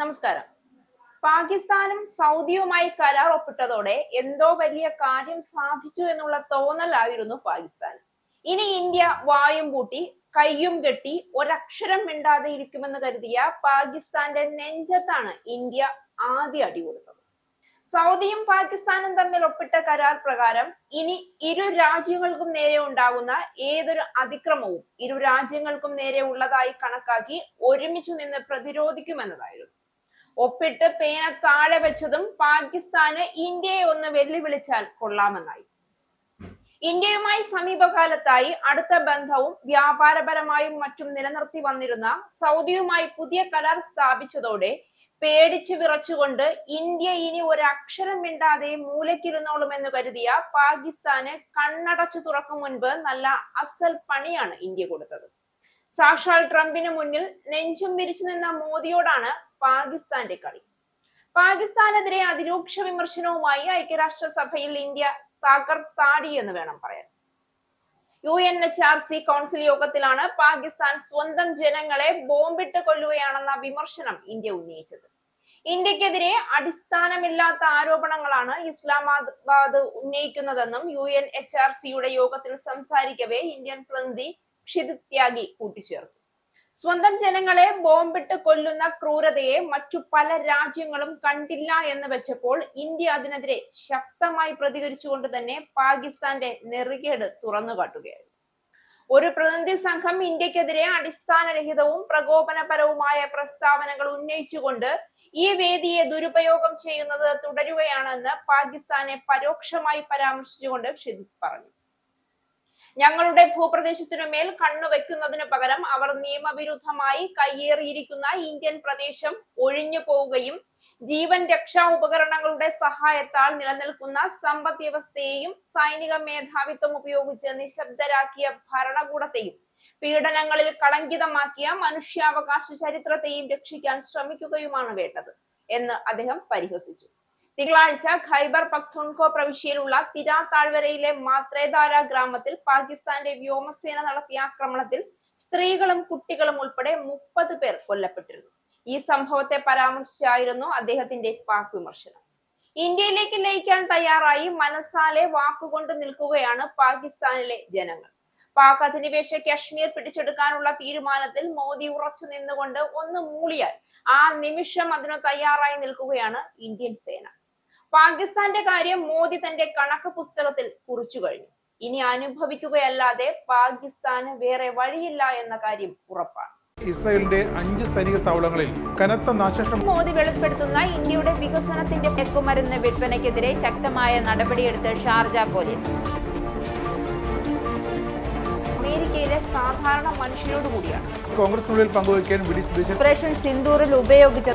നമസ്കാരം. പാകിസ്ഥാനും സൗദിയുമായി കരാർ ഒപ്പിട്ടതോടെ എന്തോ വലിയ കാര്യം സാധിച്ചു എന്നുള്ള തോന്നലായിരുന്നു പാകിസ്ഥാൻ. ഇനി ഇന്ത്യ വായും പൂട്ടി കയ്യും കെട്ടി ഒരക്ഷരം മിണ്ടാതെ ഇരിക്കുമെന്ന് കരുതിയ പാകിസ്ഥാന്റെ നെഞ്ചത്താണ് ഇന്ത്യ ആദ്യ അടി കൊടുത്തത്. സൗദിയും പാകിസ്ഥാനും തമ്മിൽ ഒപ്പിട്ട കരാർ പ്രകാരം ഇനി ഇരു രാജ്യങ്ങൾക്കും നേരെ ഉണ്ടാകുന്ന ഏതൊരു അതിക്രമവും ഇരു രാജ്യങ്ങൾക്കും നേരെ ഉള്ളതായി കണക്കാക്കി ഒരുമിച്ചു നിന്ന് പ്രതിരോധിക്കുമെന്നതായിരുന്നു. ഒപ്പിട്ട് പേന താഴെ വെച്ചതും പാകിസ്ഥാന് ഇന്ത്യയെ ഒന്ന് വെല്ലുവിളിച്ചാൽ കൊള്ളാമെന്നായി. ഇന്ത്യയുമായി സമീപകാലത്തായി അടുത്ത ബന്ധവും വ്യാപാരപരമായും മറ്റും നിലനിർത്തി വന്നിരുന്ന സൗദിയുമായി പുതിയ കരാർ സ്ഥാപിച്ചതോടെ പേടിച്ചു വിറച്ചുകൊണ്ട് ഇന്ത്യ ഇനി ഒരക്ഷരം മിണ്ടാതെ മൂലക്കിരുന്നോളുമെന്ന് കരുതിയ പാകിസ്ഥാന് കണ്ണടച്ചു തുറക്കും മുൻപ് നല്ല അസൽ പണിയാണ് ഇന്ത്യ കൊടുത്തത്. സാക്ഷാൽ ട്രംപിന് മുന്നിൽ നെഞ്ചും വിരിച്ചു നിന്ന മോദിയോടാണ് പാകിസ്ഥാന്റെ കളി. പാകിസ്ഥാനെതിരെ അതിരൂക്ഷ വിമർശനവുമായി ഐക്യരാഷ്ട്രസഭയിൽ ഇന്ത്യ തകർത്താടി എന്ന് വേണം പറയാൻ. UNHRC കൗൺസിൽ യോഗത്തിലാണ് പാകിസ്ഥാൻ സ്വന്തം ജനങ്ങളെ ബോംബിട്ട് കൊല്ലുകയാണെന്ന വിമർശനം ഇന്ത്യ ഉന്നയിച്ചത്. ഇന്ത്യക്കെതിരെ അടിസ്ഥാനമില്ലാത്ത ആരോപണങ്ങളാണ് ഇസ്ലാമാബാദ് ഉന്നയിക്കുന്നതെന്നും UNHRCയുടെ യോഗത്തിൽ സംസാരിക്കവേ ഇന്ത്യൻ പ്രതിനിധി ക്ഷിതിജ് ത്യാഗി കൂട്ടിച്ചേർത്തു. സ്വന്തം ജനങ്ങളെ ബോംബിട്ട് കൊല്ലുന്ന ക്രൂരതയെ മറ്റു പല രാജ്യങ്ങളും കണ്ടില്ല എന്ന് വെച്ചപ്പോൾ ഇന്ത്യ അതിനെതിരെ ശക്തമായി പ്രതികരിച്ചുകൊണ്ട് തന്നെ പാകിസ്ഥാന്റെ നെറികേട് തുറന്നുകാട്ടുകയായിരുന്നു. ഒരു പ്രതിനിധി സംഘം ഇന്ത്യക്കെതിരെ അടിസ്ഥാനരഹിതവും പ്രകോപനപരവുമായ പ്രസ്താവനകൾ ഉന്നയിച്ചുകൊണ്ട് ഈ വേദിയെ ദുരുപയോഗം ചെയ്യുന്നത് തുടരുകയാണെന്ന് പാകിസ്ഥാനെ പരോക്ഷമായി പരാമർശിച്ചുകൊണ്ട് ക്ഷിതിജ് പറഞ്ഞു. ഞങ്ങളുടെ ഭൂപ്രദേശത്തിനുമേൽ കണ്ണുവെക്കുന്നതിനു പകരം അവർ നിയമവിരുദ്ധമായി കയ്യേറിയിരിക്കുന്ന ഇന്ത്യൻ പ്രദേശം ഒഴിഞ്ഞു പോവുകയും ജീവൻ രക്ഷാ ഉപകരണങ്ങളുടെ സഹായത്താൽ നിലനിൽക്കുന്ന സമ്പദ് വ്യവസ്ഥയെയും സൈനിക മേധാവിത്വം ഉപയോഗിച്ച് നിശബ്ദരാക്കിയ ഭരണകൂടത്തെയും പീഡനങ്ങളിൽ കളങ്കിതമാക്കിയ മനുഷ്യാവകാശ ചരിത്രത്തെയും രക്ഷിക്കാൻ ശ്രമിക്കുകയുമാണ് വേണ്ടത് എന്ന് അദ്ദേഹം പരിഹസിച്ചു. തിങ്കളാഴ്ച ഖൈബർ പഖ്തൂൺഖ്വ പ്രവിശ്യയിലുള്ള തിരാ താഴ്വരയിലെ മാത്രേദാര ഗ്രാമത്തിൽ പാകിസ്ഥാന്റെ വ്യോമസേന നടത്തിയ ആക്രമണത്തിൽ സ്ത്രീകളും കുട്ടികളും ഉൾപ്പെടെ 30 പേർ കൊല്ലപ്പെട്ടിരുന്നു. ഈ സംഭവത്തെ പരാമർശിച്ചായിരുന്നു അദ്ദേഹത്തിന്റെ പാക് വിമർശനം. ഇന്ത്യയിലേക്ക് ലയിക്കാൻ തയ്യാറായി മനസ്സാലെ വാക്കുകൊണ്ട് നിൽക്കുകയാണ് പാകിസ്ഥാനിലെ ജനങ്ങൾ. പാക് അധിനിവേശ കശ്മീർ പിടിച്ചെടുക്കാനുള്ള തീരുമാനത്തിൽ മോദി ഉറച്ചു നിന്നുകൊണ്ട് ഒന്ന് മൂളിയാൽ ആ നിമിഷം അതിനു തയ്യാറായി നിൽക്കുകയാണ് ഇന്ത്യൻ സേന. പാകിസ്ഥാന്റെ കാര്യം മോദി തന്റെ കണക്ക് പുസ്തകത്തിൽ കുറിച്ചു കഴിഞ്ഞു. ഇനി അനുഭവിക്കുകയല്ലാതെ പാകിസ്ഥാന് വേറെ വഴിയില്ല എന്ന കാര്യം ഉറപ്പാണ്. ഇസ്രായേലിന്റെ 5 സൈനിക താവളങ്ങളിൽ കനത്ത നാശനഷ്ടം. മോദി വെളിപ്പെടുത്തുന്ന ഇന്ത്യയുടെ വികസനത്തിന്റെ മയക്കുമരുന്ന് വിൽപ്പനയ്ക്കെതിരെ ശക്തമായ നടപടിയെടുത്ത് ഷാർജ പോലീസ്. അമേരിക്കയിലെ സാധാരണ മനുഷ്യരോട് കൂടിയാണ് കോൺഗ്രസിനുള്ളിൽ പങ്കുവയ്ക്കാൻ ഓപ്പറേഷൻ സിന്ദൂറിൽ ഉപയോഗിച്ച